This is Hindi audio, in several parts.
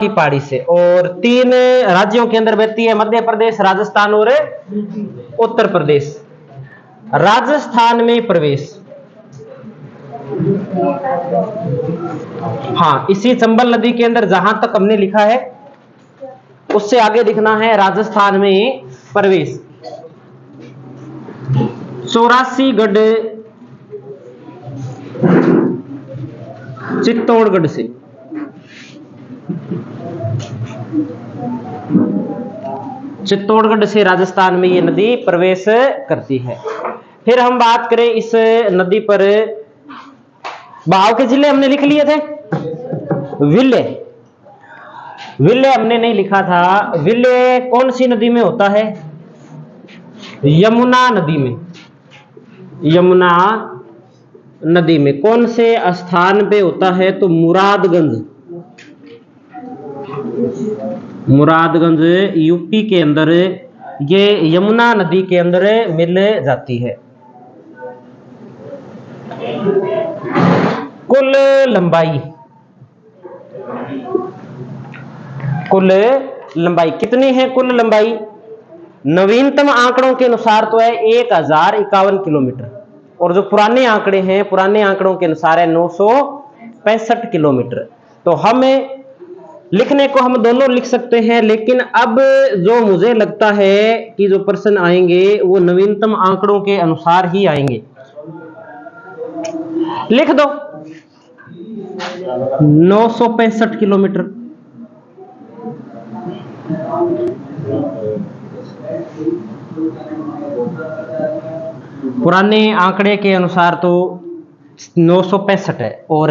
की पहाड़ी से, और 3 राज्यों के अंदर बहती है, मध्य प्रदेश, राजस्थान और उत्तर प्रदेश। राजस्थान में प्रवेश, हाँ, इसी चंबल नदी के अंदर जहां तक हमने लिखा है उससे आगे लिखना है राजस्थान में प्रवेश। 84 गढ़ चित्तौड़गढ़ से, चित्तौड़गढ़ से राजस्थान में ये नदी प्रवेश करती है। फिर हम बात करें इस नदी पर, बहाव के जिले हमने लिख लिए थे, विल्य, विल्य हमने नहीं लिखा था। विल्य कौन सी नदी में होता है? यमुना नदी में, यमुना नदी में। कौन से स्थान पे होता है? तो मुरादगंज, मुरादगंज यूपी के अंदर ये यमुना नदी के अंदर मिल जाती है। कुल लंबाई, कुल लंबाई कितनी है? कुल लंबाई नवीनतम आंकड़ों के अनुसार तो है 1051 किलोमीटर, और जो पुराने आंकड़े हैं, पुराने आंकड़ों के अनुसार है 965 किलोमीटर। तो हमें लिखने को हम दोनों लिख सकते हैं, लेकिन अब जो मुझे लगता है कि जो प्रश्न आएंगे वो नवीनतम आंकड़ों के अनुसार ही आएंगे। लिख दो 965 किलोमीटर। पुराने आंकड़े के अनुसार तो 965 है, और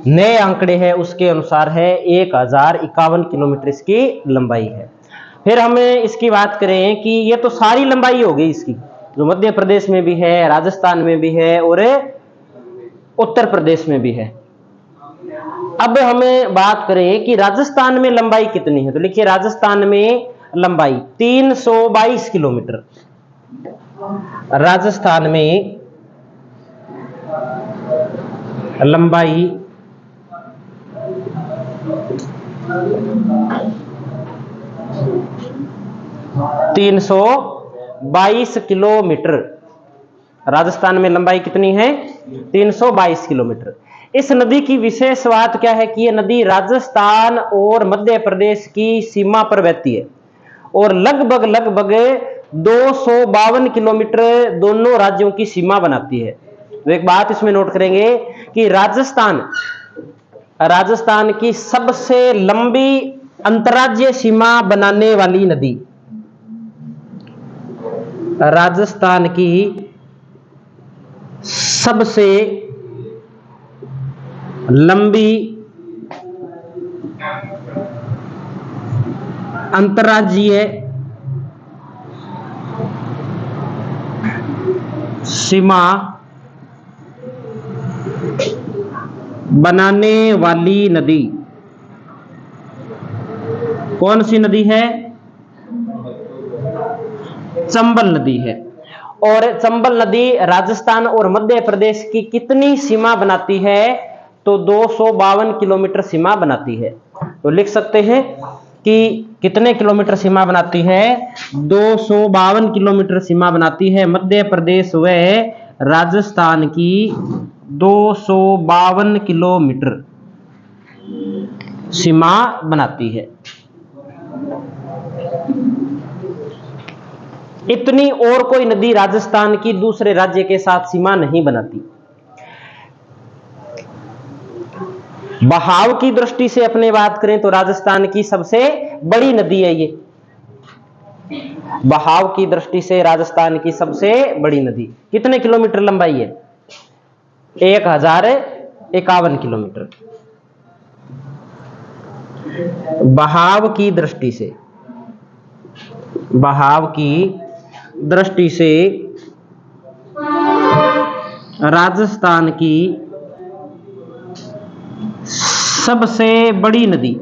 नए आंकड़े हैं उसके अनुसार है 1051 किलोमीटर इसकी लंबाई है। फिर हमें इसकी बात करें कि ये तो सारी लंबाई हो गई इसकी, जो मध्य प्रदेश में भी है, राजस्थान में भी है और उत्तर प्रदेश में भी है। अब हमें बात करें कि राजस्थान में लंबाई कितनी है, तो लिखिए राजस्थान में लंबाई 322 किलोमीटर। राजस्थान में लंबाई 322 किलोमीटर। राजस्थान में लंबाई कितनी है? 322 किलोमीटर। इस नदी की विशेष बात क्या है कि यह नदी राजस्थान और मध्य प्रदेश की सीमा पर बहती है, और लगभग 252 किलोमीटर दोनों राज्यों की सीमा बनाती है। तो एक बात इसमें नोट करेंगे कि राजस्थान की सबसे लंबी अंतर्राज्यीय सीमा बनाने वाली नदी, राजस्थान की सबसे लंबी अंतर्राज्यीय सीमा बनाने वाली नदी कौन सी नदी है? चंबल नदी है। और चंबल नदी राजस्थान और मध्य प्रदेश की कितनी सीमा बनाती है? तो 252 किलोमीटर सीमा बनाती है। तो लिख सकते हैं कि कितने किलोमीटर सीमा बनाती है? 252 किलोमीटर सीमा बनाती है मध्य प्रदेश व राजस्थान की। 252 किलोमीटर सीमा बनाती है। इतनी और कोई नदी राजस्थान की दूसरे राज्य के साथ सीमा नहीं बनाती। बहाव की दृष्टि से अपने बात करें तो राजस्थान की सबसे बड़ी नदी है ये। बहाव की दृष्टि से राजस्थान की सबसे बड़ी नदी। कितने किलोमीटर लंबाई है? 1051 किलोमीटर। बहाव की दृष्टि से, बहाव की दृष्टि से राजस्थान की सबसे बड़ी नदी।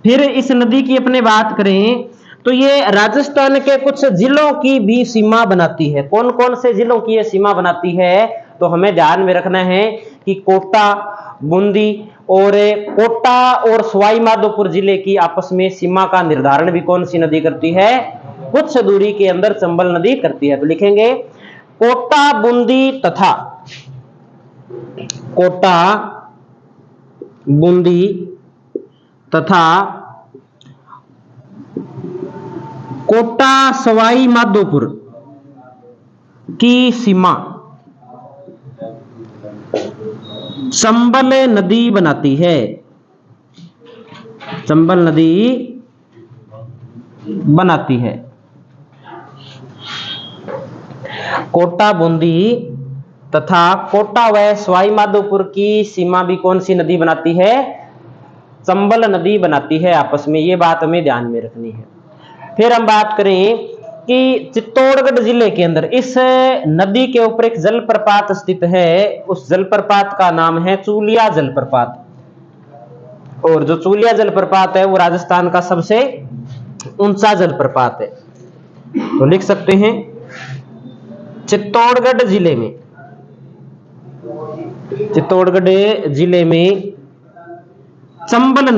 फिर इस नदी की अपने बात करें तो ये राजस्थान के कुछ जिलों की भी सीमा बनाती है। कौन कौन से जिलों की ये सीमा बनाती है? तो हमें ध्यान में रखना है कि कोटा बूंदी और कोटा और सवाई माधोपुर जिले की आपस में सीमा का निर्धारण भी कौन सी नदी करती है? कुछ दूरी के अंदर चंबल नदी करती है। तो लिखेंगे कोटा बूंदी तथा कोटा बूंदी तथा कोटा सवाई माधोपुर की सीमा चंबल नदी बनाती है। चंबल नदी बनाती है। कोटा बूंदी तथा कोटा व सवाई माधोपुर की सीमा भी कौन सी नदी बनाती है? चंबल नदी बनाती है आपस में। ये बात हमें ध्यान में रखनी है। फिर हम बात करें कि चित्तौड़गढ़ जिले के अंदर इस नदी के ऊपर एक जलप्रपात स्थित है। उस जलप्रपात का नाम है चूलिया जलप्रपात। और जो चूलिया जलप्रपात है वो राजस्थान का सबसे ऊंचा जलप्रपात है। तो लिख सकते हैं चित्तौड़गढ़ जिले में चंबल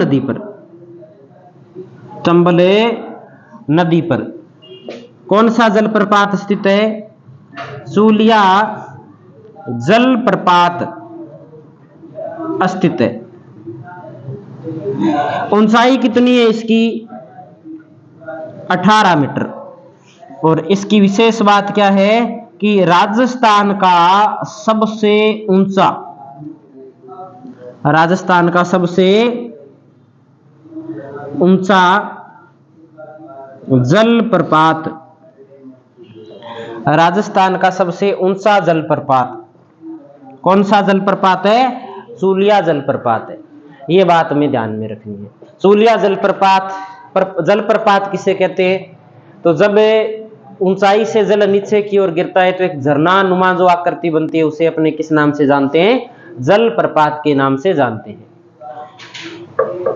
नदी पर कौन सा जलप्रपात स्थित है? चूलिया जलप्रपात स्थित है। ऊंचाई कितनी है इसकी? 18 मीटर। और इसकी विशेष बात क्या है कि राजस्थान का सबसे ऊंचा जलप्रपात, राजस्थान का सबसे ऊंचा जलप्रपात कौन सा जलप्रपात है? चूलिया जलप्रपात है। ये बात हमें ध्यान में रखनी है। चूलिया जलप्रपात किसे कहते हैं? तो जब ऊंचाई से जल नीचे की ओर गिरता है तो एक झरना नुमा जो आकृति बनती है उसे अपने किस नाम से जानते हैं? जलप्रपात के नाम से जानते हैं।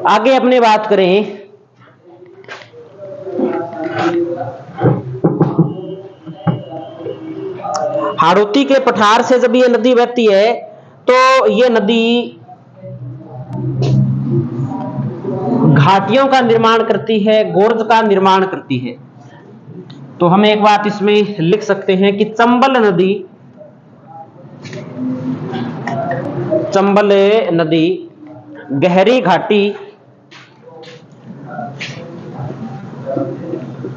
आगे अपने बात करें हाड़ौती के पठार से जब ये नदी बहती है तो ये नदी घाटियों का निर्माण करती है, गोर्ज का निर्माण करती है। तो हम एक बात इसमें लिख सकते हैं कि चंबल नदी गहरी घाटी,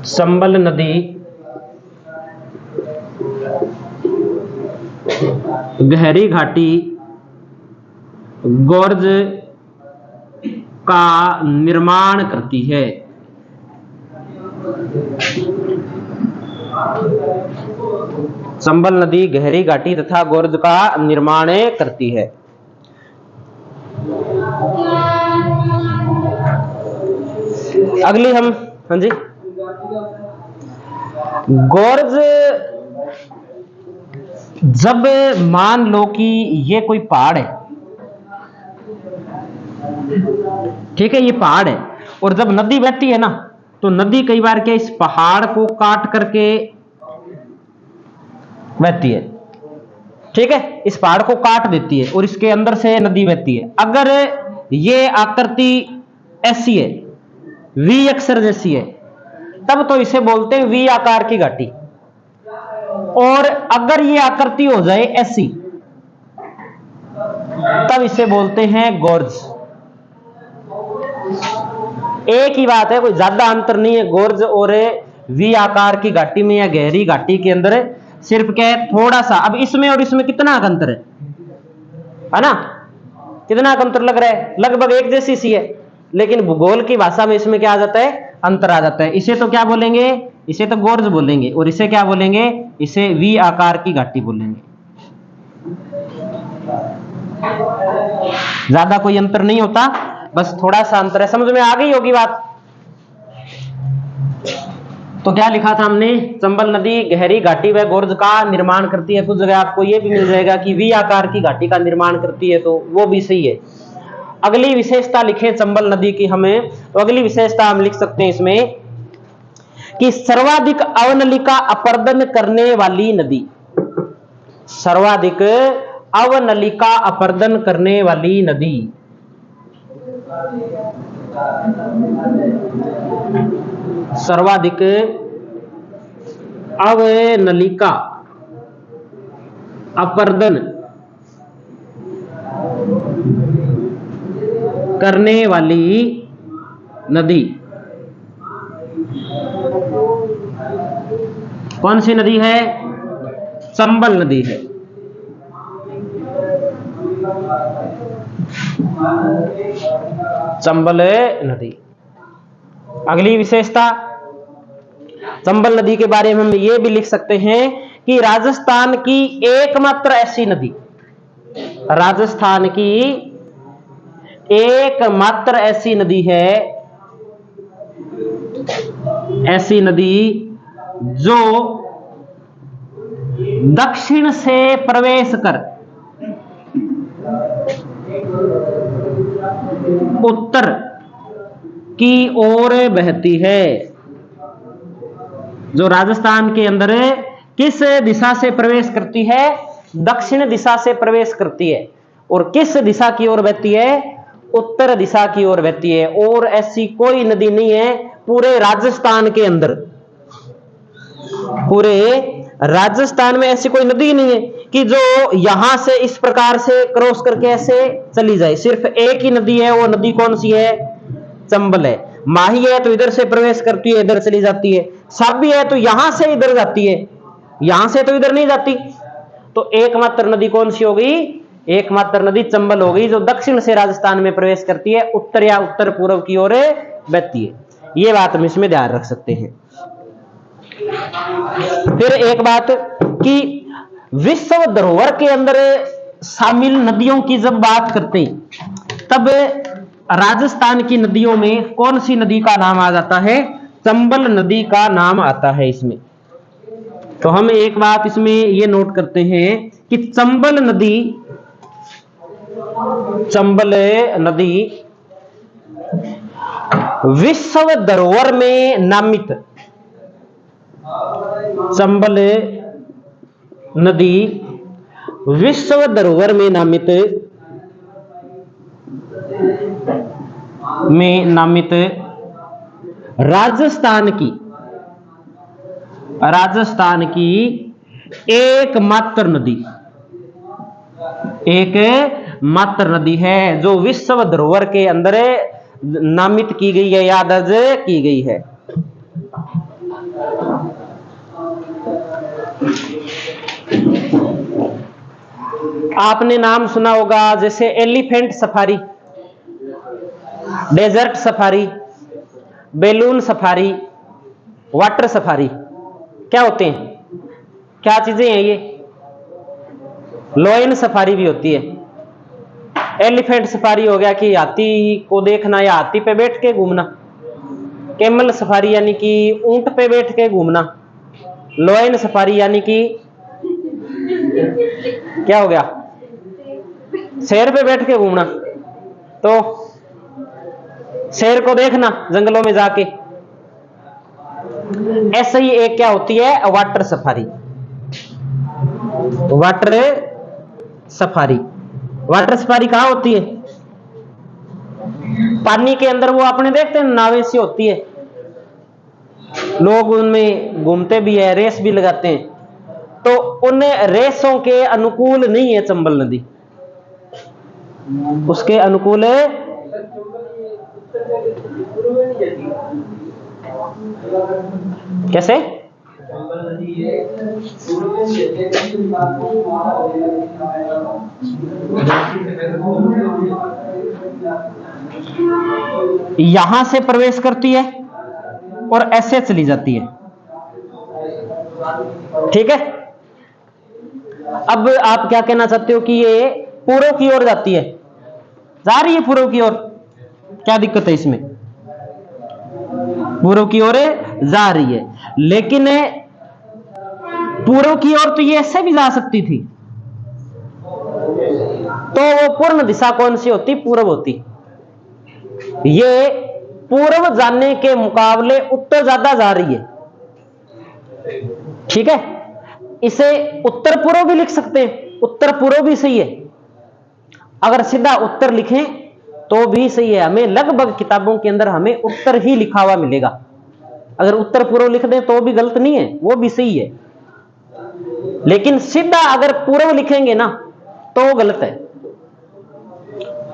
चंबल नदी गहरी घाटी गोर्ज का निर्माण करती है। चंबल नदी गहरी घाटी तथा गोर्ज का निर्माण करती है। अगली हम हाँ जी, गोर्ज जब मान लो कि ये कोई पहाड़ है, ठीक है, ये पहाड़ है और जब नदी बहती है ना तो नदी कई बार क्या इस पहाड़ को काट करके बहती है, ठीक है, इस पहाड़ को काट देती है और इसके अंदर से नदी बहती है। अगर ये आकृति ऐसी है, वी अक्षर जैसी है, तब तो इसे बोलते हैं वी आकार की घाटी। और अगर ये आकृति हो जाए ऐसी, तब इसे बोलते हैं गोर्ज। एक ही बात है, कोई ज्यादा अंतर नहीं है गोर्ज और वी आकार की घाटी में या गहरी घाटी के अंदर। सिर्फ क्या है, थोड़ा सा। अब इसमें और इसमें कितना अंतर है ना? कितना अंतर लग रहा है? लगभग एक जैसी सी है, लेकिन भूगोल की भाषा में इसमें क्या आ जाता है? अंतर आ जाता है। इसे तो क्या बोलेंगे? इसे तो गोर्ज बोलेंगे और इसे क्या बोलेंगे? इसे वी आकार की घाटी बोलेंगे। ज्यादा कोई अंतर नहीं होता, बस थोड़ा सा अंतर है। समझ में आ गई होगी बात? तो क्या लिखा था हमने? चंबल नदी गहरी घाटी व गोर्ज का निर्माण करती है। कुछ जगह आपको यह भी मिल जाएगा कि वी आकार की घाटी का निर्माण करती है, तो वो भी सही है। अगली विशेषता लिखे चंबल नदी की हमें, तो अगली विशेषता हम लिख सकते हैं इसमें कि सर्वाधिक अवनलिका अपर्दन करने वाली नदी। सर्वाधिक अवनलिका अपर्दन करने वाली नदी। सर्वाधिक अवनलिका अपर्दन करने वाली नदी कौन सी नदी है? चंबल नदी है। चंबल नदी। अगली विशेषता, चंबल नदी के बारे में हम ये भी लिख सकते हैं कि राजस्थान की एकमात्र ऐसी नदी, राजस्थान की एकमात्र ऐसी नदी है, ऐसी नदी जो दक्षिण से प्रवेश कर उत्तर की ओर बहती है। जो राजस्थान के अंदर किस दिशा से प्रवेश करती है? दक्षिण दिशा से प्रवेश करती है। और किस दिशा की ओर बहती है? उत्तर दिशा की ओर बहती है। और ऐसी कोई नदी नहीं है पूरे राजस्थान के अंदर, पूरे राजस्थान में ऐसी कोई नदी नहीं है कि जो यहां से इस प्रकार से क्रॉस करके ऐसे चली जाए। सिर्फ एक ही नदी है, वो नदी कौन सी है? चंबल है। माही है तो इधर से प्रवेश करती है, इधर चली जाती है। साबी है तो यहां से इधर जाती है, यहां से तो इधर नहीं जाती। तो एकमात्र नदी कौन सी हो गई? एकमात्र नदी चंबल हो गई, जो दक्षिण से राजस्थान में प्रवेश करती है, उत्तर या उत्तर पूर्व की ओर बहती है। ये बात हम इसमें ध्यान रख सकते हैं। फिर एक बात कि विश्व धरोहर के अंदर शामिल नदियों की जब बात करते हैं तब राजस्थान की नदियों में कौन सी नदी का नाम आ जाता है? चंबल नदी का नाम आता है इसमें। तो हम एक बात इसमें ये नोट करते हैं कि चंबल नदी विश्व धरोहर में नामित, चंबल नदी विश्व धरोहर में नामित राजस्थान की एकमात्र नदी है जो विश्व धरोहर के अंदर नामित की गई है या दर्ज की गई है। आपने नाम सुना होगा जैसे elephant safari, desert safari, balloon safari, water safari. क्या होते हैं? क्या चीजें हैं ये? लोयन सफारी भी होती है। एलिफेंट सफारी हो गया कि हाथी को देखना या हाथी पे बैठ के घूमना। कैमल सफारी यानी कि ऊंट पे बैठ के घूमना। लोयन सफारी यानी कि क्या हो गया? शेर पे बैठ के घूमना। तो शेर को देखना जंगलों में जाके। ऐसे ही एक क्या होती है? Water safari. वाटर सफारी कहां होती है? पानी के अंदर। वो आपने देखते हैं नावें सी होती है, लोग उनमें घूमते भी है, रेस भी लगाते हैं। तो उन रेसों के अनुकूल नहीं है चंबल नदी, उसके अनुकूल है। कैसे? यहां से प्रवेश करती है और ऐसे चली जाती है। ठीक है। अब आप क्या कहना चाहते हो कि ये पूर्व की ओर जाती है, जा रही है पूर्व की ओर, क्या दिक्कत है इसमें? पूर्व की ओर जा रही है, लेकिन पूर्व की ओर तो ये ऐसे भी जा सकती थी। तो वो पूर्ण दिशा कौन सी होती? पूर्व होती। ये पूर्व जाने के मुकाबले उत्तर ज्यादा जा रही है। ठीक है। इसे उत्तर पूर्व भी लिख सकते हैं। उत्तर पूर्व भी सही है, अगर सीधा उत्तर लिखें तो भी सही है। हमें लगभग किताबों के अंदर हमें उत्तर ही लिखा हुआ मिलेगा। अगर उत्तर पूर्व लिख दें तो भी गलत नहीं है, वो भी सही है। लेकिन सीधा अगर पूर्व लिखेंगे ना तो गलत है,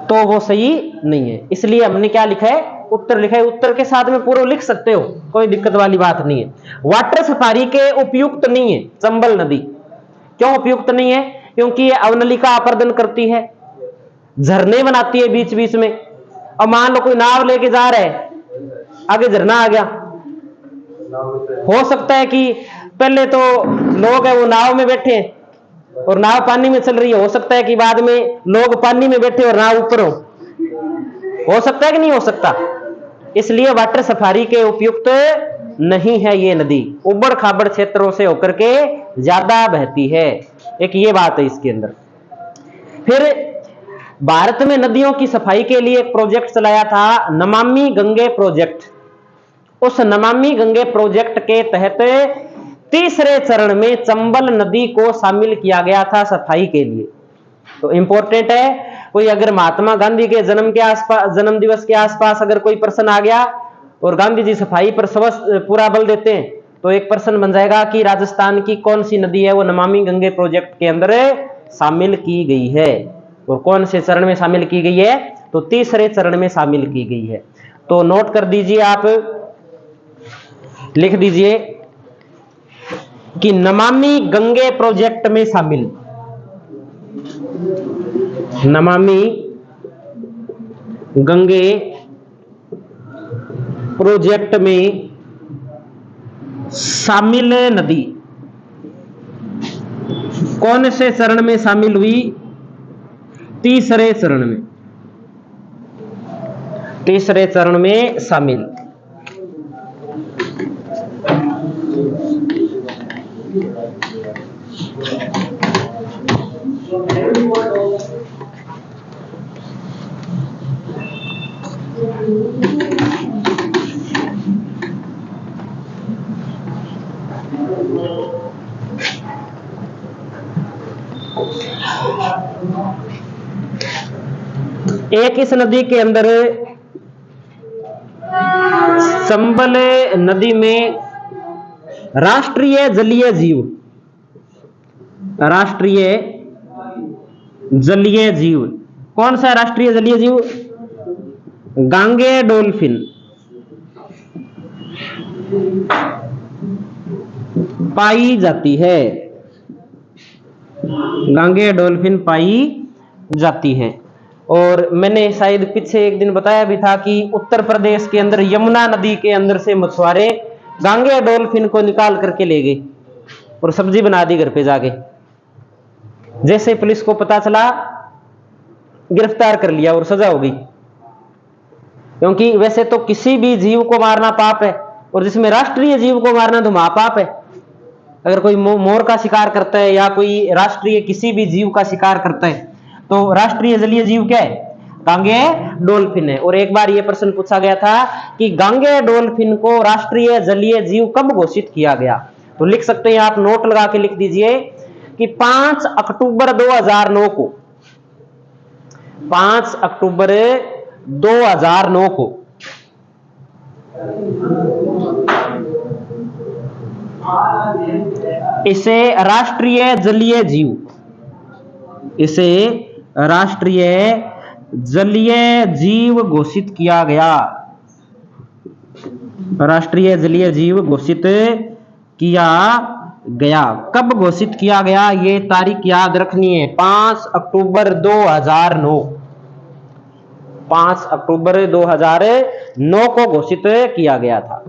तो वो सही नहीं है। इसलिए हमने क्या लिखा है, उत्तर लिखा है। उत्तर के साथ में पूर्व लिख सकते हो, कोई दिक्कत वाली बात नहीं है। वाटर सफारी के उपयुक्त नहीं है चंबल नदी। क्यों उपयुक्त नहीं है? क्योंकि ये अवनलिका अपर्दन करती है, झरने बनाती है बीच बीच में। और मान लो कोई नाव लेके जा रहा है, आगे झरना आ गया, हो सकता है कि पहले तो लोग है वो नाव में बैठे हैं और नाव पानी में चल रही है, हो सकता है कि बाद में लोग पानी में बैठे और नाव ऊपर हो सकता है कि नहीं हो सकता। इसलिए वाटर सफारी के उपयुक्त नहीं है ये नदी, उबड़ खाबड़ क्षेत्रों से होकर के ज्यादा बहती है। एक ये बात है इसके अंदर। फिर भारत में नदियों की सफाई के लिए एक प्रोजेक्ट चलाया था, नमामि गंगे प्रोजेक्ट। उस नमामि गंगे प्रोजेक्ट के तहत तीसरे चरण में चंबल नदी को शामिल किया गया था सफाई के लिए। तो इंपॉर्टेंट है, कोई अगर महात्मा गांधी के जन्म के आसपास, जन्म दिवस के आसपास अगर कोई प्रश्न आ गया और गांधी जी सफाई पर पूरा बल देते हैं, तो एक प्रश्न बन जाएगा कि राजस्थान की कौन सी नदी है वो नमामि गंगे प्रोजेक्ट के अंदर शामिल की गई है, और कौन से चरण में शामिल की गई है, तो तीसरे चरण में शामिल की गई है। तो नोट कर दीजिए, आप लिख दीजिए कि नमामि गंगे प्रोजेक्ट में शामिल, नमामि गंगे प्रोजेक्ट में शामिल नदी कौन से चरण में शामिल हुई? तीसरे चरण में, तीसरे चरण में शामिल। एक इस नदी के अंदर चंबल नदी में राष्ट्रीय जलीय जीव, राष्ट्रीय जलीय जीव कौन सा राष्ट्रीय जलीय जीव? गांगे डॉल्फिन पाई जाती है, गांगे डॉल्फिन पाई जाती है। और मैंने शायद पीछे एक दिन बताया भी था कि उत्तर प्रदेश के अंदर यमुना नदी के अंदर से मछुआरे गांगे डॉल्फिन को निकाल करके ले गए और सब्जी बना दी घर पे जाके। जैसे पुलिस को पता चला, गिरफ्तार कर लिया और सजा हो गई। क्योंकि वैसे तो किसी भी जीव को मारना पाप है, और जिसमें राष्ट्रीय जीव को मारना तो महापाप है। अगर कोई मोर का शिकार करता है या कोई राष्ट्रीय किसी भी जीव का शिकार करता है, तो राष्ट्रीय जलीय जीव क्या है? गांगे डॉल्फिन है। और एक बार यह प्रश्न पूछा गया था कि गांगे डॉल्फिन को राष्ट्रीय जलीय जीव कब घोषित किया गया? तो लिख सकते हैं आप, नोट लगा के लिख दीजिए कि 5 अक्टूबर 2009 को, 5 अक्टूबर 2009 को इसे राष्ट्रीय जलीय जीव, इसे राष्ट्रीय जलीय जीव घोषित किया गया, राष्ट्रीय जलीय जीव घोषित किया गया। कब घोषित किया गया ये तारीख याद रखनी है, 5 अक्टूबर 2009, 5 अक्टूबर 2009 को घोषित किया गया था।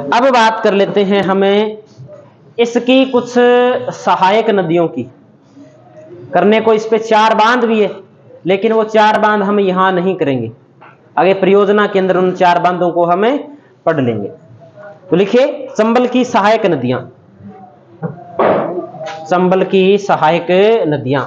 अब बात कर लेते हैं हमें इसकी कुछ सहायक नदियों की। करने को इस पे 4 बांध भी है, लेकिन वो 4 बांध हम यहां नहीं करेंगे, आगे परियोजना के अंदर उन 4 बांधों को हमें पढ़ लेंगे। तो लिखिए, चंबल की सहायक नदियां, चंबल की सहायक नदियां।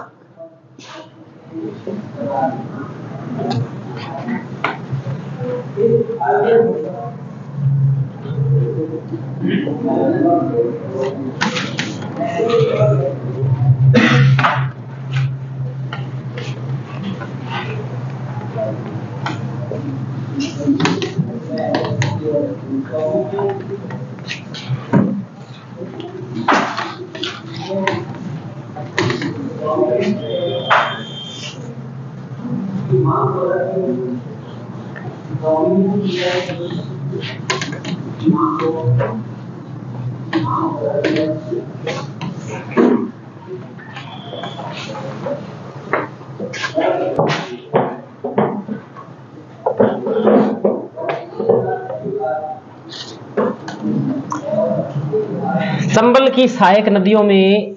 चंबल की सहायक नदियों में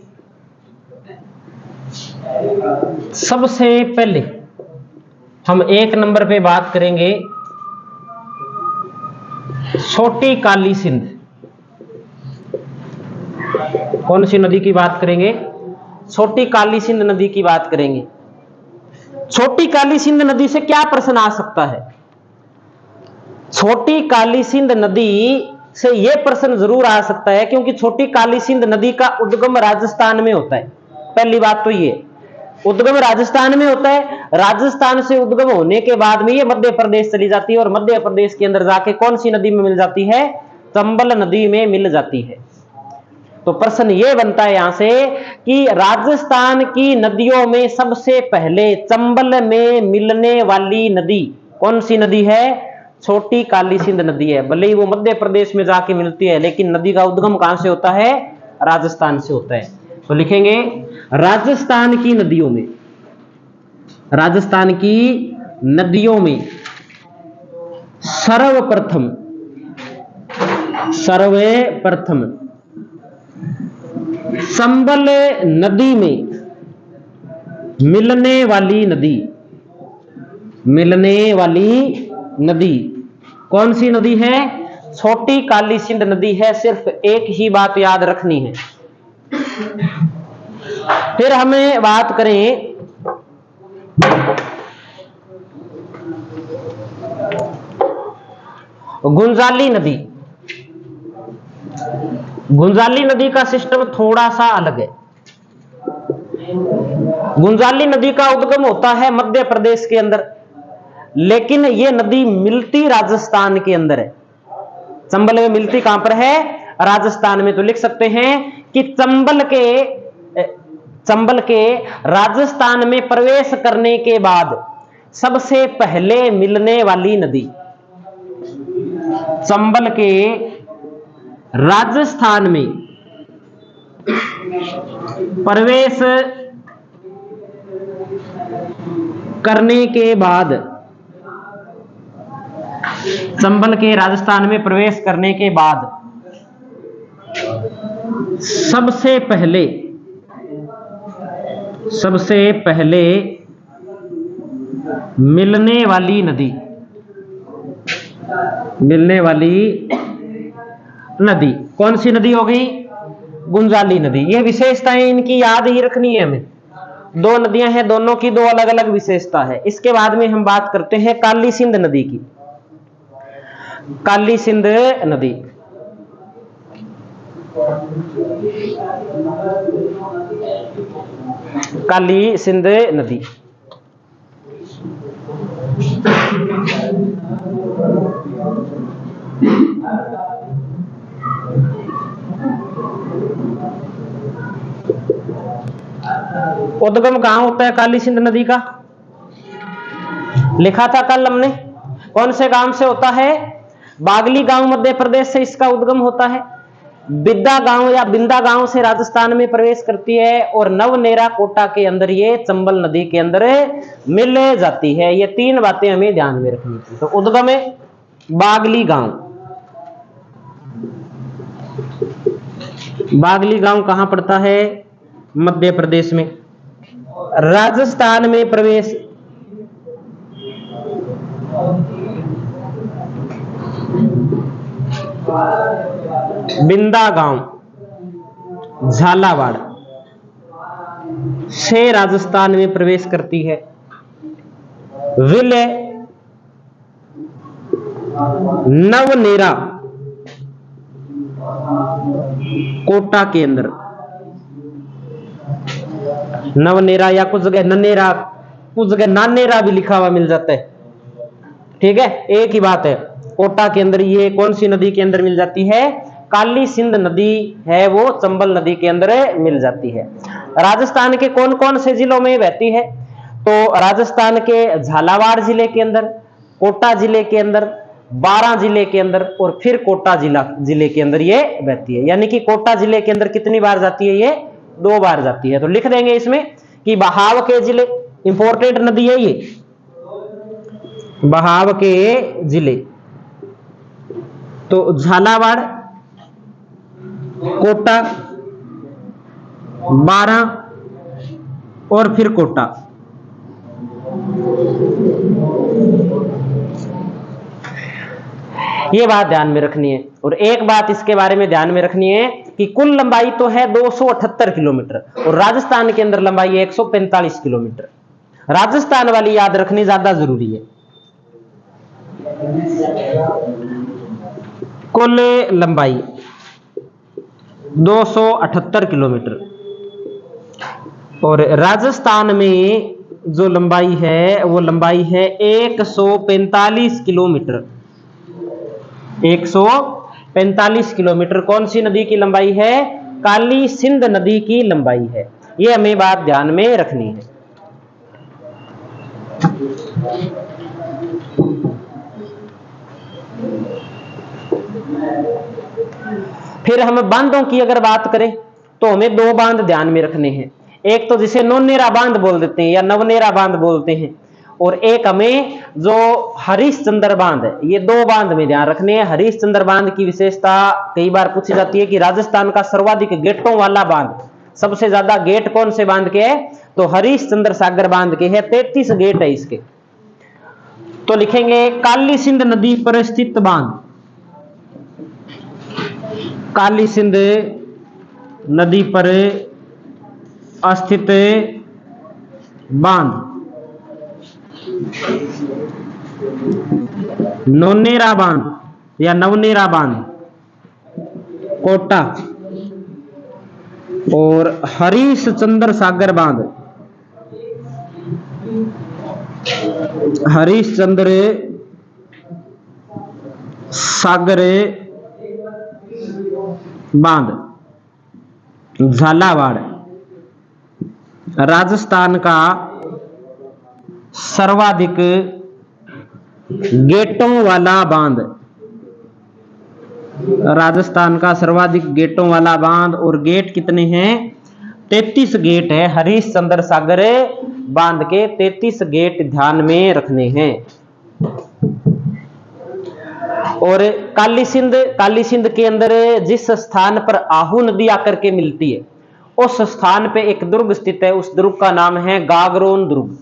सबसे पहले हम एक नंबर पे बात करेंगे छोटी काली सिंध। कौन सी नदी की बात करेंगे? छोटी काली सिंध नदी की बात करेंगे। छोटी काली सिंध नदी से क्या प्रश्न आ सकता है? छोटी काली सिंध नदी से यह प्रश्न जरूर आ सकता है, क्योंकि छोटी काली सिंध नदी का उद्गम राजस्थान में होता है। पहली बात तो ये, उद्गम राजस्थान में होता है। राजस्थान से उद्गम होने के बाद में ये मध्य प्रदेश चली जाती है, और मध्य प्रदेश के अंदर जाके कौन सी नदी में मिल जाती है? चंबल नदी में मिल जाती है। तो प्रश्न ये बनता है यहां से कि राजस्थान की नदियों में सबसे पहले चंबल में मिलने वाली नदी कौन सी नदी है? छोटी काली सिंध नदी है। भले ही वो मध्य प्रदेश में जाके मिलती है, लेकिन नदी का उद्गम कहां से होता है? राजस्थान से होता है। तो लिखेंगे राजस्थान की नदियों में, राजस्थान की नदियों में सर्वप्रथम चंबल नदी में मिलने वाली नदी कौन सी नदी है? छोटी काली सिंध नदी है। सिर्फ एक ही बात याद रखनी है। फिर हमें बात करें गुंजाली नदी। गुंजाली नदी का सिस्टम थोड़ा सा अलग है। गुंजाली नदी का उद्गम होता है मध्य प्रदेश के अंदर, लेकिन यह नदी मिलती राजस्थान के अंदर है। चंबल में मिलती कहां पर है? राजस्थान में। तो लिख सकते हैं कि चंबल के राजस्थान में प्रवेश करने के बाद सबसे पहले मिलने वाली नदी, चंबल के राजस्थान में प्रवेश करने के बाद, चंबल के राजस्थान में प्रवेश करने के बाद सबसे पहले मिलने वाली नदी कौन सी नदी हो गई? गुंजाली नदी। ये विशेषताएं इनकी याद ही रखनी है हमें। दो नदियां हैं, दोनों की दो अलग अलग विशेषता है। इसके बाद में हम बात करते हैं काली सिंध नदी की। काली सिंध नदी काली सिंध नदी उद्गम कहां होता है काली सिंध नदी का? लिखा था कल हमने। कौन से गांव से होता है? बागली गांव मध्य प्रदेश से इसका उद्गम होता है। बिद्दा गांव या बिंदा गांव से राजस्थान में प्रवेश करती है, और नवनेरा कोटा के अंदर ये चंबल नदी के अंदर मिल जाती है। ये तीन बातें हमें ध्यान में रखनी थी। तो उद्गम है बागली गांव। बागली गांव कहां पड़ता है? मध्य प्रदेश में। राजस्थान में प्रवेश बिंदा गांव झालावाड़ से राजस्थान में प्रवेश करती है। विलय नवनेरा कोटा के अंदर, नवनेरा या कुछ जगह ननेरा, कुछ जगह नानेरा भी लिखा हुआ मिल जाता है। ठीक है, एक ही बात है। कोटा के अंदर ये कौन सी नदी के अंदर मिल जाती है? काली सिंध नदी है वो चंबल नदी के अंदर मिल जाती है। राजस्थान के कौन कौन से जिलों में बहती है? तो राजस्थान के झालावाड़ जिले के अंदर, कोटा जिले के अंदर, बारां जिले के अंदर और फिर कोटा जिले के अंदर ये बहती है। यानी कि कोटा जिले के अंदर कितनी बार जाती है? ये 2 बार जाती है। तो लिख देंगे इसमें कि बहाव के जिले, इंपॉर्टेंट नदी है ये, बहाव के जिले। तो झालावाड़, कोटा, बारां और फिर कोटा। ये बात ध्यान में रखनी है। और एक बात इसके बारे में ध्यान में रखनी है कि कुल लंबाई तो है 278 किलोमीटर और राजस्थान के अंदर लंबाई है 145 किलोमीटर। राजस्थान वाली याद रखनी ज्यादा जरूरी है। कुल लंबाई 278 किलोमीटर और राजस्थान में जो लंबाई है वो लंबाई है 145 किलोमीटर। 145 किलोमीटर कौन सी नदी की लंबाई है? काली सिंध नदी की लंबाई है। ये हमें बात ध्यान में रखनी है। फिर हम बांधों की अगर बात करें तो हमें 2 बांध ध्यान में रखने हैं। एक तो जिसे नौनेरा बांध बोल देते हैं या नवनेरा बांध बोलते हैं, और एक हमें जो हरिश्चंद्र बांध है। ये 2 बांध में ध्यान रखने हैं। हरिश्चंद्र बांध की विशेषता कई बार पूछी जाती है कि राजस्थान का सर्वाधिक गेटों वाला बांध, सबसे ज्यादा गेट कौन से बांध के है? तो हरिश्चंद्र सागर बांध के है। 33 गेट है इसके। तो लिखेंगे काली सिंध नदी पर स्थित बांध, काली सिंध नदी पर स्थित बांध, नौनेरा बांध या नवनेरा बांध कोटा और हरिश्चंद्र सागर बांध, हरिश्चंद्र सागर बांध झालावाड़, राजस्थान का सर्वाधिक गेटों वाला बांध, राजस्थान का सर्वाधिक गेटों वाला बांध। और गेट कितने हैं? 33 गेट है। हरिश्चंद्र सागर बांध के 33 गेट ध्यान में रखने हैं। और काली सिंध के अंदर जिस स्थान पर आहू नदी आकर के मिलती है उस स्थान पे एक दुर्ग स्थित है। उस दुर्ग का नाम है गागरोन दुर्ग।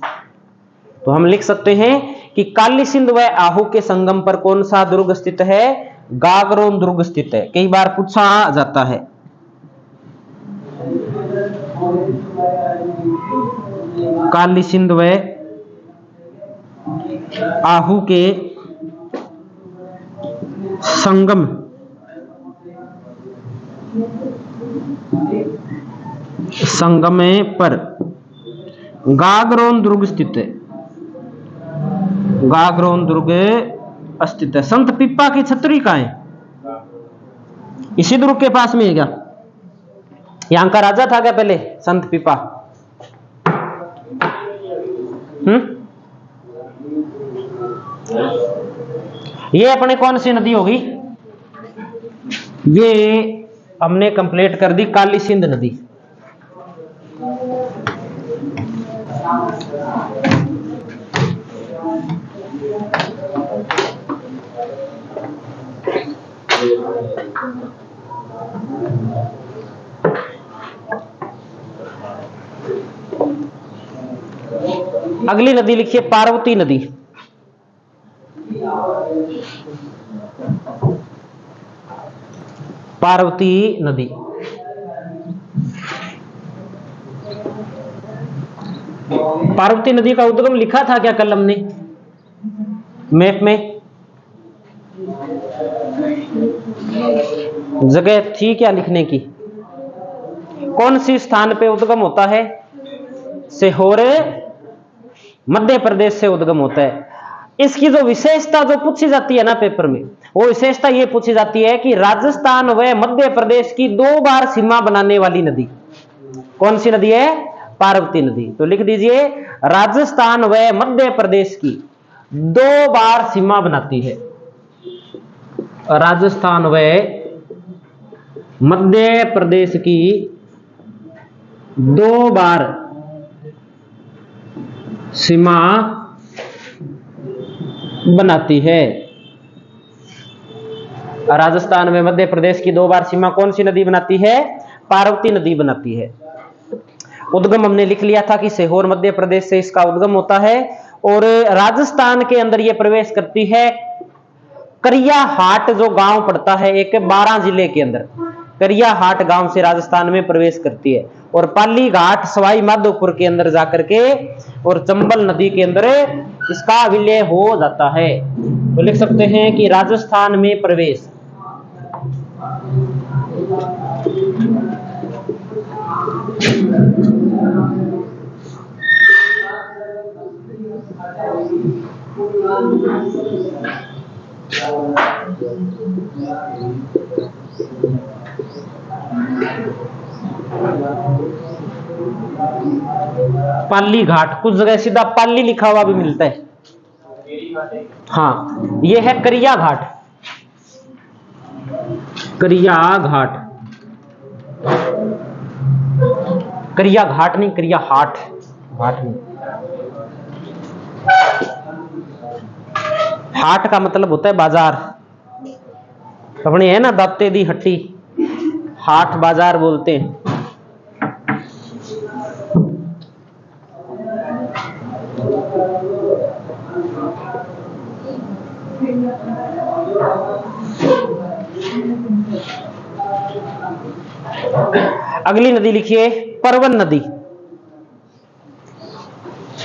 तो हम लिख सकते हैं कि काली सिंध व आहू के संगम पर कौन सा दुर्ग स्थित है? गागरोन दुर्ग स्थित है। कई बार पूछा जाता है। काली सिंध व आहू के संगम पर गागरोन दुर्ग स्थित है। गागरोन दुर्ग स्थित है। संत पिप्पा की छतरी कहाँ है? इसी दुर्ग के पास में है क्या? यहां का राजा था क्या पहले संत पिप्पा? ये अपने कौन सी नदी होगी? ये हमने कंप्लीट कर दी काली सिंध नदी। अगली नदी लिखिए पार्वती नदी। पार्वती नदी पार्वती नदी का उद्गम लिखा था क्या कल हमने मैप में? जगह थी क्या लिखने की? कौन सी स्थान पे उद्गम होता है? सीहोर मध्य प्रदेश से उद्गम होता है। इसकी जो विशेषता जो पूछी जाती है ना पेपर में, वो विशेषता ये पूछी जाती है कि राजस्थान व मध्य प्रदेश की 2 बार सीमा बनाने वाली नदी कौन सी नदी है? पार्वती नदी। तो लिख दीजिए, राजस्थान व मध्य प्रदेश की 2 बार सीमा बनाती है। राजस्थान व मध्य प्रदेश की 2 बार सीमा बनाती है। राजस्थान में मध्य प्रदेश की 2 बार सीमा कौन सी नदी बनाती है? पार्वती नदी बनाती है। उद्गम हमने लिख लिया था कि सीहोर मध्य प्रदेश से इसका उद्गम होता है और राजस्थान के अंदर यह प्रवेश करती है। करियाहाट जो गांव पड़ता है एक 12 जिले के अंदर, करियाहाट गांव से राजस्थान में प्रवेश करती है और पाली घाट सवाई माधोपुर के अंदर जाकर के और चंबल नदी के अंदर इसका विलय हो जाता है। तो लिख सकते हैं कि राजस्थान में प्रवेश पाली घाट, कुछ जगह सीधा पाली लिखा हुआ भी मिलता है। हाँ, यह है करिया घाट, करिया घाट, करिया घाट नहीं, करिया हाट, घाट नहीं। हाट का मतलब होता है बाजार। अपने है ना दाते दी हट्टी, हाट बाजार बोलते हैं। अगली नदी लिखिए, परवन नदी,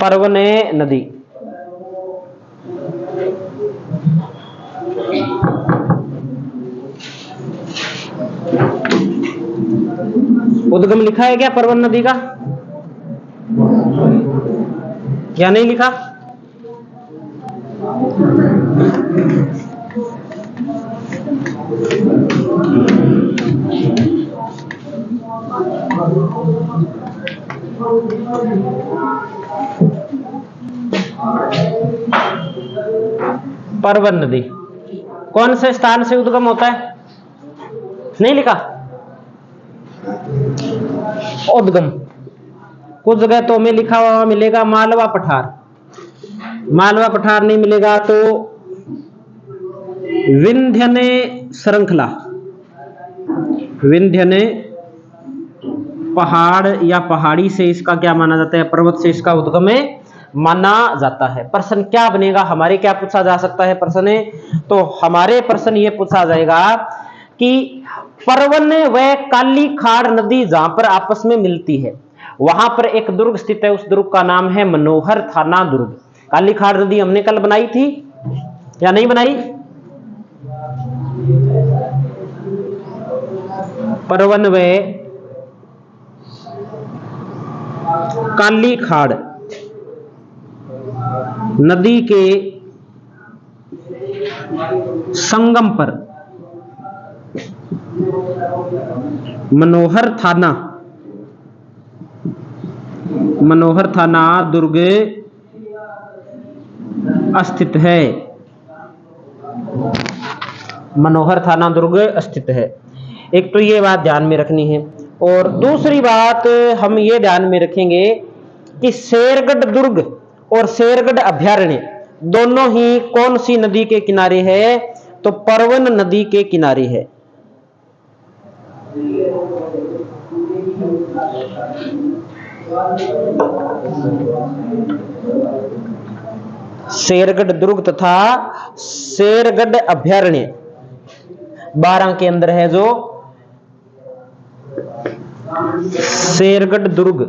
परवन नदी। उद्गम लिखा है क्या परवन नदी का या नहीं लिखा? परवन नदी कौन से स्थान से उद्गम होता है? नहीं लिखा? उद्गम कुछ जगह तो में लिखा हुआ मिलेगा मालवा पठार, मालवा पठार नहीं मिलेगा तो विंध्यने श्रृंखला, विंध्यने पहाड़ या पहाड़ी से इसका क्या माना जाता है? पर्वत से इसका उद्गम माना जाता है। प्रश्न क्या बनेगा हमारे, क्या पूछा जा सकता है प्रश्न? तो हमारे प्रश्न ये पूछा जाएगा कि परवन व काली खाड़ नदी जहां पर आपस में मिलती है वहां पर एक दुर्ग स्थित है, उस दुर्ग का नाम है मनोहर थाना दुर्ग। काली खाड़ नदी हमने कल बनाई थी या नहीं बनाई? परवन व काली खाड़ नदी के संगम पर मनोहर थाना दुर्ग स्थित है, मनोहर थाना दुर्ग स्थित है। एक तो ये बात ध्यान में रखनी है और दूसरी बात हम ये ध्यान में रखेंगे कि शेरगढ़ दुर्ग और शेरगढ़ अभयारण्य दोनों ही कौन सी नदी के किनारे है? तो परवन नदी के किनारे है। शेरगढ़ दुर्ग तथा शेरगढ़ अभयारण्य 12 के अंदर है जो शेरगढ़ दुर्ग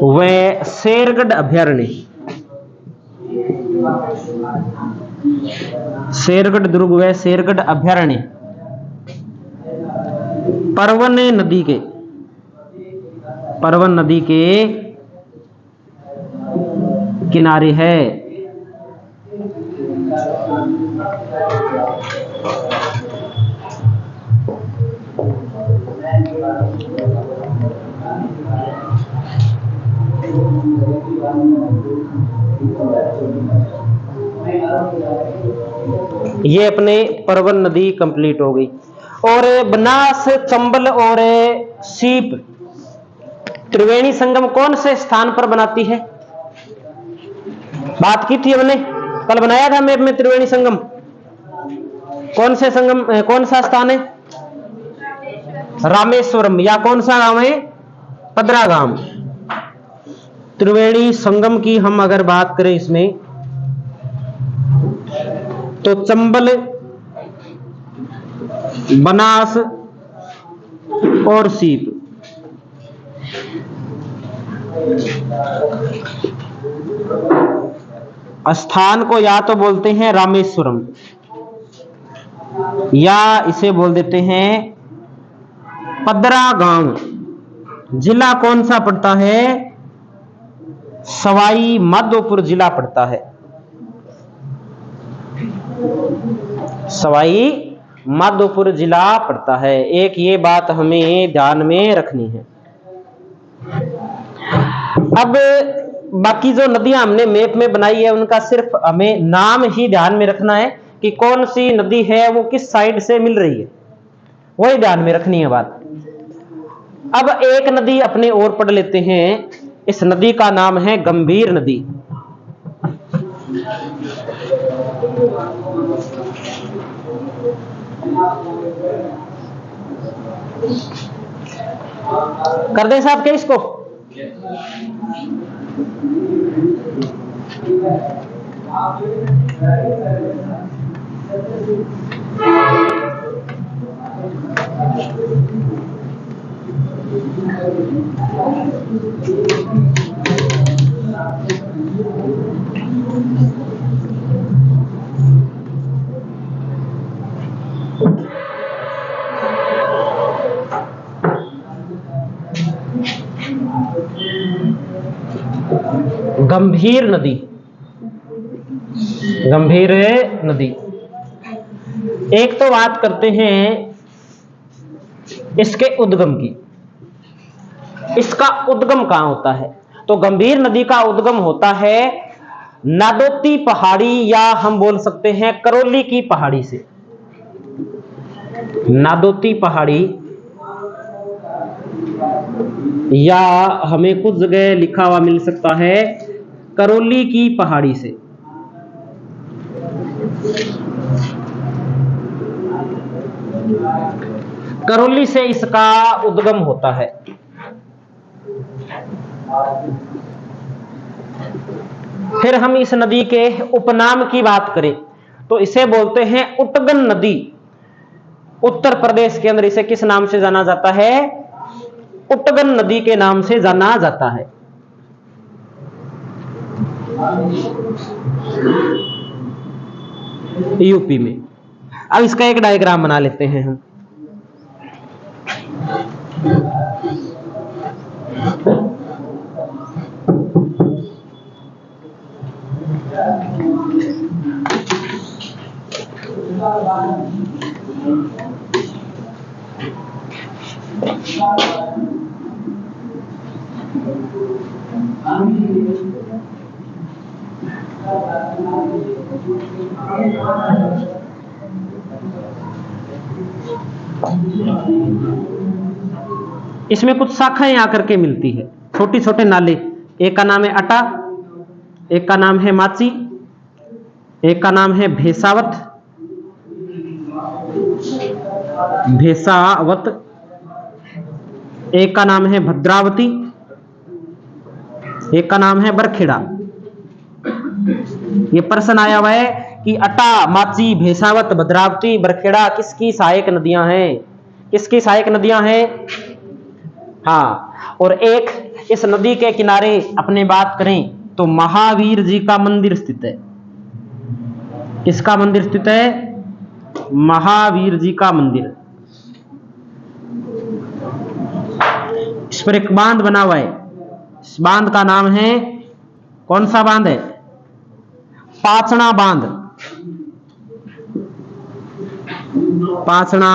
व शेरगढ़ अभयारण्य, शेरगढ़ दुर्ग व शेरगढ़ अभयारण्य परवन नदी के किनारे है। ये अपने परवन नदी कंप्लीट हो गई। और बनास, चंबल और सीप त्रिवेणी संगम कौन से स्थान पर बनाती है? बात की थी हमने, कल बनाया था मैप में त्रिवेणी संगम। कौन से संगम, कौन सा स्थान है? रामेश्वरम। या कौन सा गांव है? पदरागाम। त्रिवेणी संगम की हम अगर बात करें इसमें, तो चंबल, बनास और सीप स्थान को या तो बोलते हैं रामेश्वरम, या इसे बोल देते हैं पदरागाम। जिला कौन सा पड़ता है? सवाई माधोपुर जिला पड़ता है। सवाई माधोपुर जिला पड़ता है। एक ये बात हमें ध्यान में रखनी है। अब बाकी जो नदियां हमने मैप में बनाई है उनका सिर्फ हमें नाम ही ध्यान में रखना है कि कौन सी नदी है वो किस साइड से मिल रही है, वही ध्यान में रखनी है बात। अब एक नदी अपने और पढ़ लेते हैं। इस नदी का नाम है गंभीर नदी। कर दें साहब क्या इसको? गंभीर नदी, गंभीर नदी। एक तो बात करते हैं इसके उद्गम की। इसका उद्गम कहां होता है? तो गंभीर नदी का उद्गम होता है नादोती पहाड़ी, या हम बोल सकते हैं करौली की पहाड़ी से। नादोती पहाड़ी, या हमें कुछ जगह लिखा हुआ मिल सकता है करौली की पहाड़ी से। करौली से इसका उद्गम होता है। फिर हम इस नदी के उपनाम की बात करें तो इसे बोलते हैं उटगन नदी। उत्तर प्रदेश के अंदर इसे किस नाम से जाना जाता है? उटगन नदी के नाम से जाना जाता है। यूपी में। अब इसका एक डायग्राम बना लेते हैं हम। इसमें कुछ शाखाएं आकर के मिलती है, छोटे छोटे नाले। एक का नाम है अटा, एक का नाम है माची, एक का नाम है भेसावत, एक का नाम है भद्रावती, एक का नाम है बरखेड़ा। ये प्रश्न आया हुआ है कि अटा, माची, भेसावत, भद्रावती, बरखेड़ा किसकी सहायक नदियां हैं? किसकी सहायक नदियां हैं? हाँ। और एक इस नदी के किनारे अपने बात करें तो महावीर जी का मंदिर स्थित है। किसका मंदिर स्थित है? महावीर जी का मंदिर। इस पर एक बांध बना हुआ है। इस बांध का नाम है, कौन सा बांध है? पाचना बांध। पाचना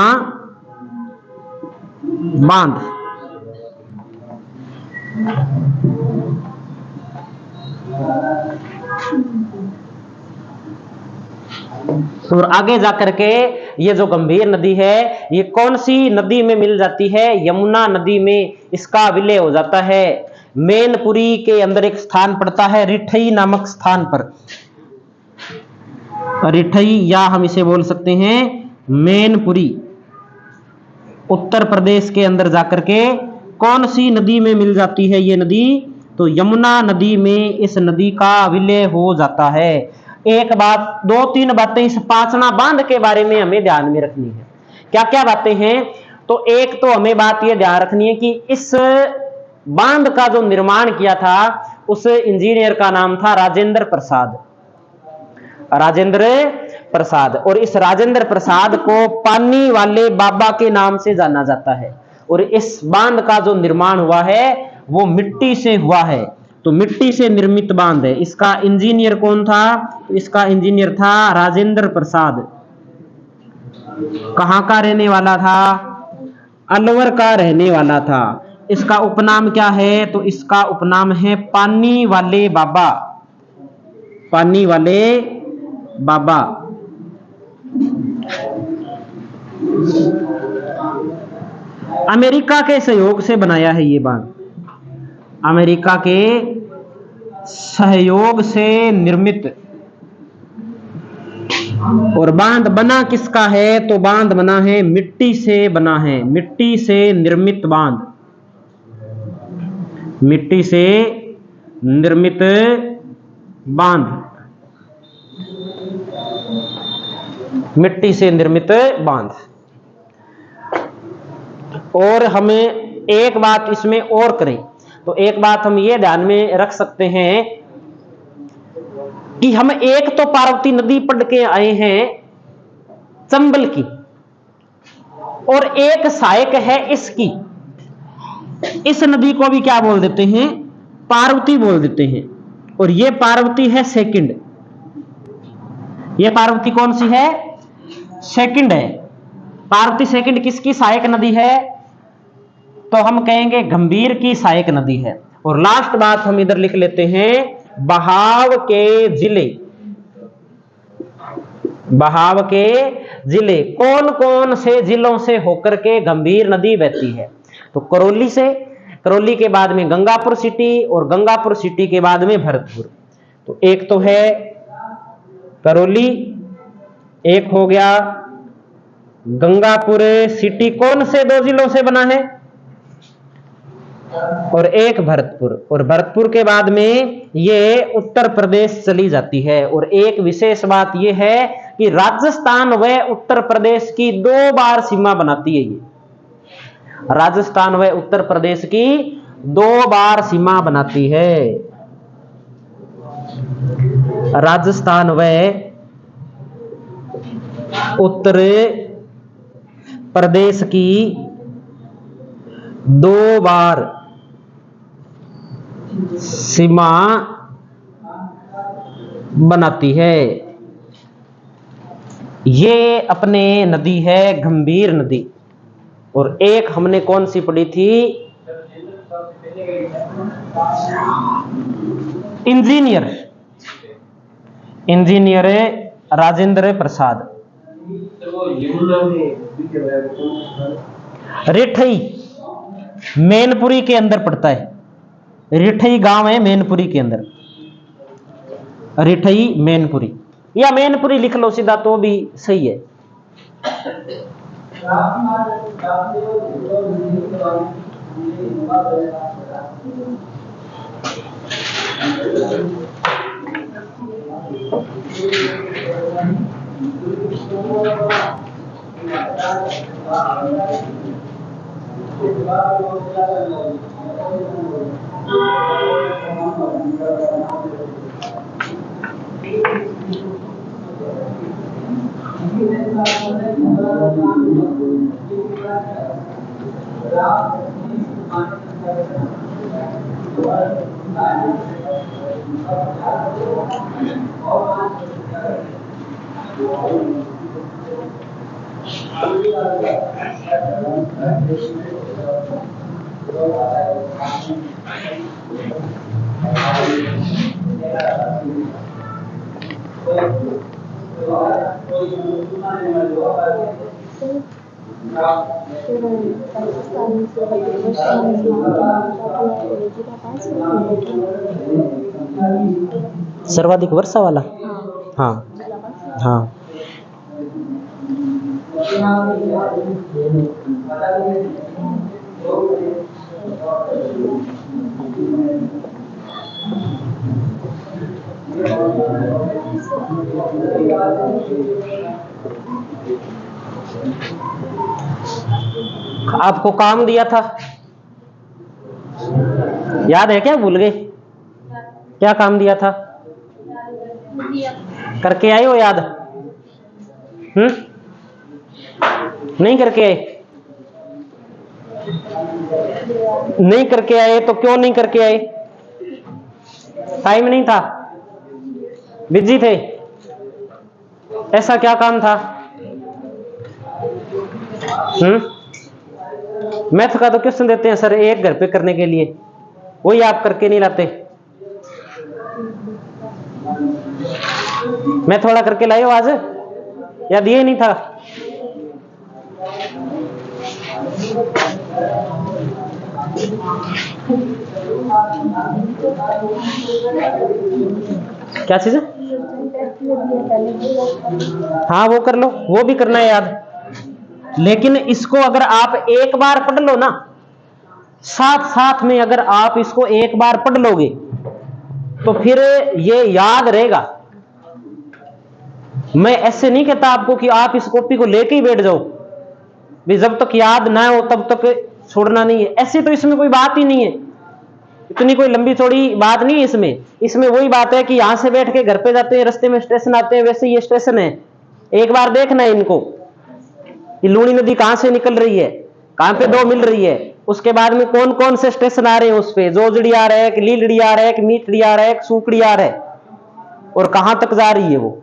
बांध। और आगे जाकर के ये जो गंभीर नदी है, ये कौन सी नदी में मिल जाती है? यमुना नदी में इसका विलय हो जाता है। मैनपुरी के अंदर एक स्थान पड़ता है रिठई नामक स्थान पर। रिठई, या हम इसे बोल सकते हैं मैनपुरी, उत्तर प्रदेश के अंदर जाकर के कौन सी नदी में मिल जाती है ये नदी? तो यमुना नदी में इस नदी का विलय हो जाता है। एक बात, दो तीन बातें इस पाचना बांध के बारे में हमें ध्यान में रखनी है। क्या क्या बातें हैं? तो एक तो हमें बात यह ध्यान रखनी है कि इस बांध का जो निर्माण किया था उस इंजीनियर का नाम था राजेंद्र प्रसाद। राजेंद्र प्रसाद। और इस राजेंद्र प्रसाद को पानी वाले बाबा के नाम से जाना जाता है। और इस बांध का जो निर्माण हुआ है वो मिट्टी से हुआ है। तो मिट्टी से निर्मित बांध है। इसका इंजीनियर कौन था? इसका इंजीनियर था राजेंद्र प्रसाद। कहां का रहने वाला था? अलवर का रहने वाला था। इसका उपनाम क्या है? तो इसका उपनाम है पानी वाले बाबा। पानी वाले बाबा। अमेरिका के सहयोग से बनाया है ये बांध। अमेरिका के सहयोग से निर्मित। और बांध बना किसका है? तो बांध बना है, मिट्टी से बना है। मिट्टी से निर्मित बांध। मिट्टी से निर्मित बांध। मिट्टी से निर्मित बांध। और हमें एक बात इसमें और करें तो एक बात हम ये ध्यान में रख सकते हैं कि हम एक तो पार्वती नदी पढ़ के आए हैं चंबल की, और एक सहायक है इसकी। इस नदी को भी क्या बोल देते हैं? पार्वती बोल देते हैं। और ये पार्वती है सेकंड। ये पार्वती कौन सी है? सेकंड है। पार्वती सेकंड किसकी सहायक नदी है? तो हम कहेंगे गंभीर की सहायक नदी है। और लास्ट बात हम इधर लिख लेते हैं, बहाव के जिले। बहाव के जिले कौन कौन से जिलों से होकर के गंभीर नदी बहती है? तो करौली से, करौली के बाद में गंगापुर सिटी, और गंगापुर सिटी के बाद में भरतपुर। तो एक तो है करौली, एक हो गया गंगापुर सिटी। कौन से दो जिलों से बना है? और एक भरतपुर। और भरतपुर के बाद में ये उत्तर प्रदेश चली जाती है। और एक विशेष बात ये है कि राजस्थान व उत्तर प्रदेश की 2 बार सीमा बनाती है। ये राजस्थान व उत्तर प्रदेश की 2 बार सीमा बनाती है। राजस्थान व उत्तर प्रदेश की 2 बार सीमा बनाती है। ये अपने नदी है गंभीर नदी। और एक हमने कौन सी पढ़ी थी? Engineer, engineer Rajendra Prasad. रिठई मैनपुरी के अंदर पड़ता है। रिठई गांव है मैनपुरी के अंदर। रिठई मैनपुरी, या मैनपुरी लिख लो सीधा तो भी सही है। सर्वाधिक वर्षा वाला। हाँ हाँ। आपको काम दिया था, याद है क्या? भूल गए? क्या काम दिया था? करके आए हो याद? नहीं करके आए? नहीं करके आए तो क्यों नहीं करके आए? टाइम नहीं था, बिजी थे? ऐसा क्या काम था? मैथ का तो क्वेश्चन देते हैं सर एक घर पे करने के लिए, वही आप करके नहीं लाते। मैं थोड़ा करके लाए हो आज, या दिए नहीं था? क्या चीज है? हाँ वो कर लो, वो भी करना है याद। लेकिन इसको अगर आप एक बार पढ़ लो ना, साथ साथ में अगर आप इसको एक बार पढ़ लोगे तो फिर ये याद रहेगा। मैं ऐसे नहीं कहता आपको कि आप इस कॉपी को लेके ही बैठ जाओ, भी जब तक याद ना हो तब तक छोड़ना नहीं है, ऐसी तो इसमें कोई बात ही नहीं है। इतनी कोई लंबी चौड़ी बात नहीं है इसमें। इसमें वही बात है कि यहां से बैठ के घर पे जाते हैं, रास्ते में स्टेशन आते हैं, वैसे ये स्टेशन है। एक बार देखना है इनको, ये लूणी नदी कहां से निकल रही है, कहां पे दो मिल रही है, उसके बाद में कौन कौन से स्टेशन आ रहे हैं उस पे, जोजड़ी आ रहा है कि लीलड़ी आ रहा है कि मीटड़ी आ रहा है कि सूकड़ी आ रहा है, और कहां तक जा रही है वो।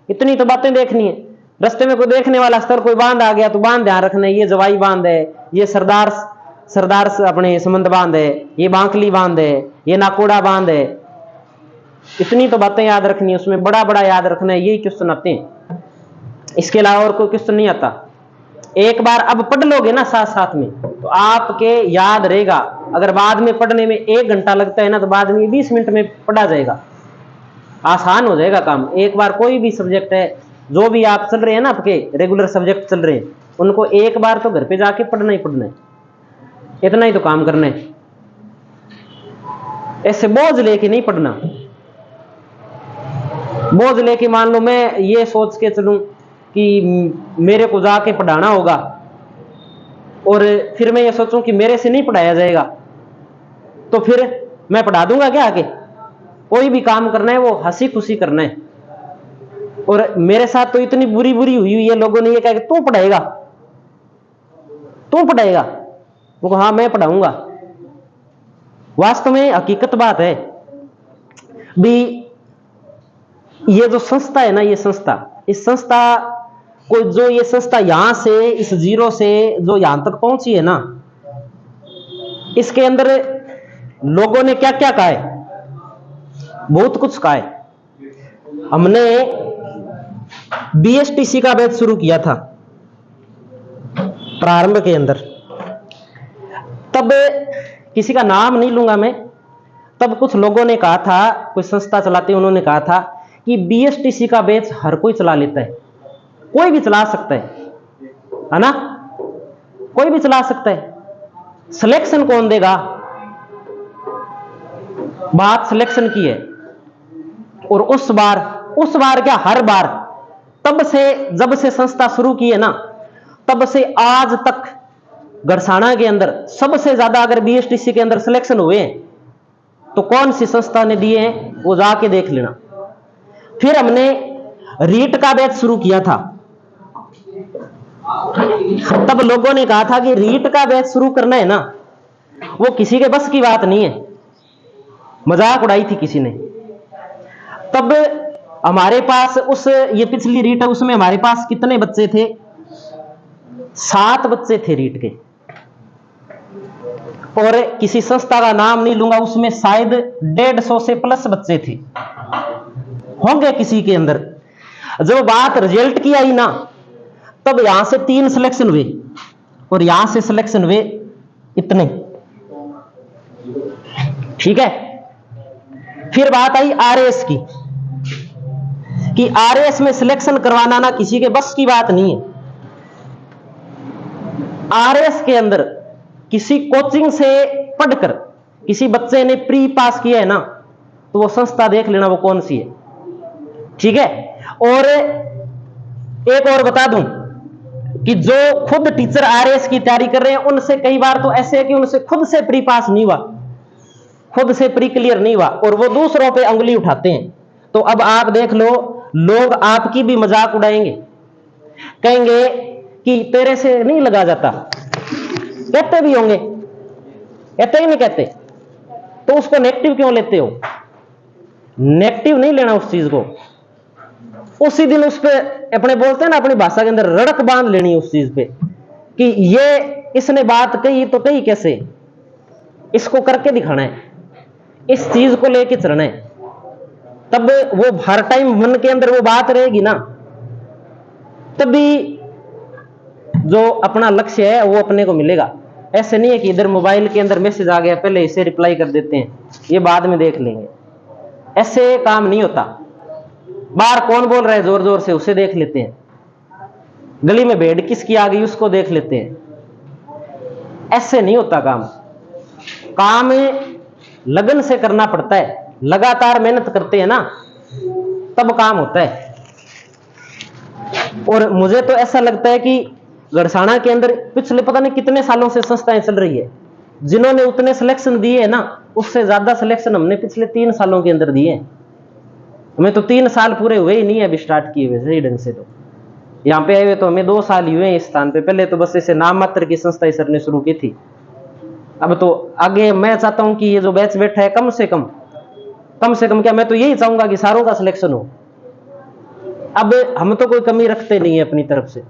इतनी तो बातें देखनी है। रास्ते में कोई देखने वाला स्थल कोई बांध आ गया तो बांध ध्यान रखना है, ये जवाई बांध है, ये सरदार अपने समंद बांध है, ये बांकली बांध है, ये नाकोड़ा बांध है। इतनी तो बातें याद रखनी है, उसमें बड़ा बड़ा याद रखना है, यही क्वेश्चन आते हैं, इसके अलावा और कोई क्वेश्चन नहीं आता। एक बार अब पढ़ लोगे ना साथ साथ में तो आपके याद रहेगा। अगर बाद में पढ़ने में 1 घंटा लगता है ना तो बाद में 20 मिनट में पढ़ा जाएगा, आसान हो जाएगा काम। एक बार कोई भी सब्जेक्ट है, जो भी आप चल रहे हैं ना, आपके रेगुलर सब्जेक्ट चल रहे हैं, उनको एक बार तो घर पे जाके पढ़ना ही पढ़ना है, इतना ही तो काम करना है। ऐसे बोझ लेके नहीं पढ़ना। बोझ लेके मान लो मैं ये सोच के चलूं कि मेरे को जाके पढ़ाना होगा और फिर मैं ये सोचूं कि मेरे से नहीं पढ़ाया जाएगा, तो फिर मैं पढ़ा दूंगा क्या आगे? कोई भी काम करना है वो हंसी खुशी करना है। और मेरे साथ तो इतनी बुरी हुई है, लोगों ने ये कहा कि तू पढ़ाएगा, तू पढ़ाएगा। वो हाँ मैं पढ़ाऊंगा। वास्तव में हकीकत बात है भी, ये जो संस्था है ना, ये संस्था, इस संस्था को, जो ये संस्था यहां से इस जीरो से जो यहां तक पहुंची है ना, इसके अंदर लोगों ने क्या क्या कहा है, बहुत कुछ कहा है। हमने बीएसटीसी का बैच शुरू किया था प्रारंभ के अंदर, तब किसी का नाम नहीं लूंगा मैं, तब कुछ लोगों ने कहा था, कोई संस्था चलाते हैं, उन्होंने कहा था कि बीएसटीसी का बैच हर कोई चला लेता है, कोई भी चला सकता है ना, कोई भी चला सकता है, सिलेक्शन कौन देगा? बात सिलेक्शन की है। और उस बार क्या, हर बार, तब से जब से संस्था शुरू की है ना, तब से आज तक गरसाना के अंदर सबसे ज्यादा अगर बीएसटीसी के अंदर सिलेक्शन हुए हैं तो कौन सी संस्था ने दिए हैं, वो जाके देख लेना। फिर हमने रीट का बैच शुरू किया था, तब लोगों ने कहा था कि रीट का बैच शुरू करना है ना, वो किसी के बस की बात नहीं है, मजाक उड़ाई थी किसी ने। तब हमारे पास उस ये पिछली रीट है, उसमें हमारे पास कितने बच्चे थे? 7 बच्चे थे रीट के, और किसी संस्था का नाम नहीं लूंगा, उसमें शायद 150 से प्लस बच्चे थे होंगे किसी के अंदर। जब बात रिजल्ट की आई ना, तब यहां से 3 सिलेक्शन हुए और यहां से सिलेक्शन हुए इतने, ठीक है। फिर बात आई आरएस की, कि आरएस में सिलेक्शन करवाना ना किसी के बस की बात नहीं है। आरएस के अंदर किसी कोचिंग से पढ़कर किसी बच्चे ने प्री पास किया है ना, तो वो संस्था देख लेना वो कौन सी है, ठीक है। और एक और बता दूं कि जो खुद टीचर आरएस की तैयारी कर रहे हैं, उनसे कई बार तो ऐसे है कि उनसे खुद से प्री पास नहीं हुआ, खुद से प्री क्लियर नहीं हुआ, और वो दूसरों पे उंगली उठाते हैं। तो अब आप देख लो, लोग आपकी भी मजाक उड़ाएंगे, कहेंगे कि तेरे से नहीं लगा जाता, कहते भी होंगे, कहते ही नहीं कहते, तो उसको नेगेटिव क्यों लेते हो? नेगेटिव नहीं लेना उस चीज को, उसी दिन उस पे अपने बोलते हैं ना, अपनी भाषा के अंदर रड़क बांध लेनी है उस चीज पे, कि ये इसने बात कही तो कही कैसे, इसको करके दिखाना है, इस चीज को लेके चलना है, तब वो हर टाइम मन के अंदर वो बात रहेगी ना, तभी जो अपना लक्ष्य है वो अपने को मिलेगा। ऐसे नहीं है कि इधर मोबाइल के अंदर मैसेज आ गया, पहले इसे रिप्लाई कर देते हैं, ये बाद में देख लेंगे, ऐसे काम नहीं होता। बाहर कौन बोल रहा है जोर जोर से, उसे देख लेते हैं, गली में भेड़ किसकी आ गई उसको देख लेते हैं। ऐसे नहीं होता काम, काम लगन से करना पड़ता है, लगातार मेहनत करते हैं ना, तब काम होता है। और मुझे तो ऐसा लगता है कि गड़साना के अंदर पिछले पता नहीं कितने सालों से संस्थाएं चल रही है, जिन्होंने उतने सिलेक्शन दिए है ना, उससे ज्यादा सिलेक्शन हमने पिछले 3 सालों के अंदर दिए हैं। हमें तो 3 साल पूरे हुए ही नहीं है अभी स्टार्ट किए हुए सही ढंग से, तो यहाँ पे आए हुए तो हमें 2 साल ही हुए हैं इस स्थान पे। पहले तो बस इसे नाम मात्र की संस्था सर ने शुरू की थी, अब तो आगे मैं चाहता हूं कि ये जो बैच बैठा है कम से कम क्या, मैं तो यही चाहूंगा कि सारों का सिलेक्शन हो। अब हम तो कोई कमी रखते नहीं है अपनी तरफ से,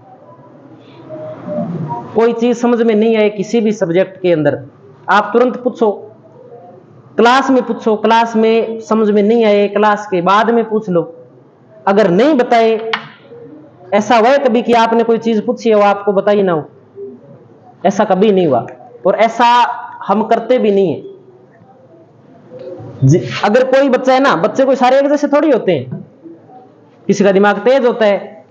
कोई चीज समझ में नहीं आए किसी भी सब्जेक्ट के अंदर, आप तुरंत पूछो, क्लास में पूछो, क्लास में समझ में नहीं आए क्लास के बाद में पूछ लो। अगर नहीं बताए, ऐसा हुआ है कभी कि आपने कोई चीज पूछी है वो आपको बताई ना हो? ऐसा कभी नहीं हुआ, और ऐसा हम करते भी नहीं है। अगर कोई बच्चा है ना, बच्चे कोई सारे एक जैसे थोड़ी होते हैं, किसी का दिमाग तेज होता है,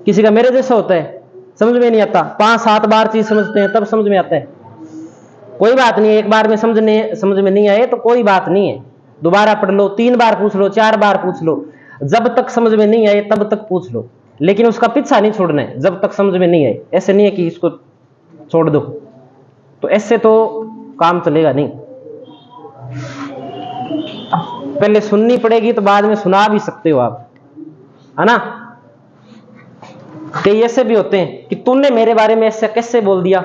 किसी का मेरे जैसा होता है, समझ में नहीं आता, 5-7 बार चीज समझते हैं तब समझ में आता है। कोई बात नहीं, एक बार में समझ में नहीं आए तो कोई बात नहीं है, दोबारा पढ़ लो, 3 बार पूछ लो, 4 बार पूछ लो, जब तक समझ में नहीं आए तब तक पूछ लो, लेकिन उसका पीछा नहीं छोड़ना है जब तक समझ में नहीं आए। ऐसे नहीं है कि इसको छोड़ दो, तो ऐसे तो काम चलेगा नहीं। पहले सुननी पड़ेगी तो बाद में सुना भी सकते हो आप, है ना। कई ऐसे भी होते हैं कि तूने मेरे बारे में ऐसे कैसे बोल दिया,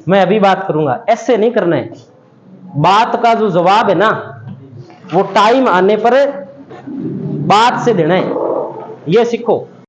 मैं अभी बात करूंगा, ऐसे नहीं करना है। बात का जो जवाब है ना, वो टाइम आने पर बात से देना है, ये सीखो।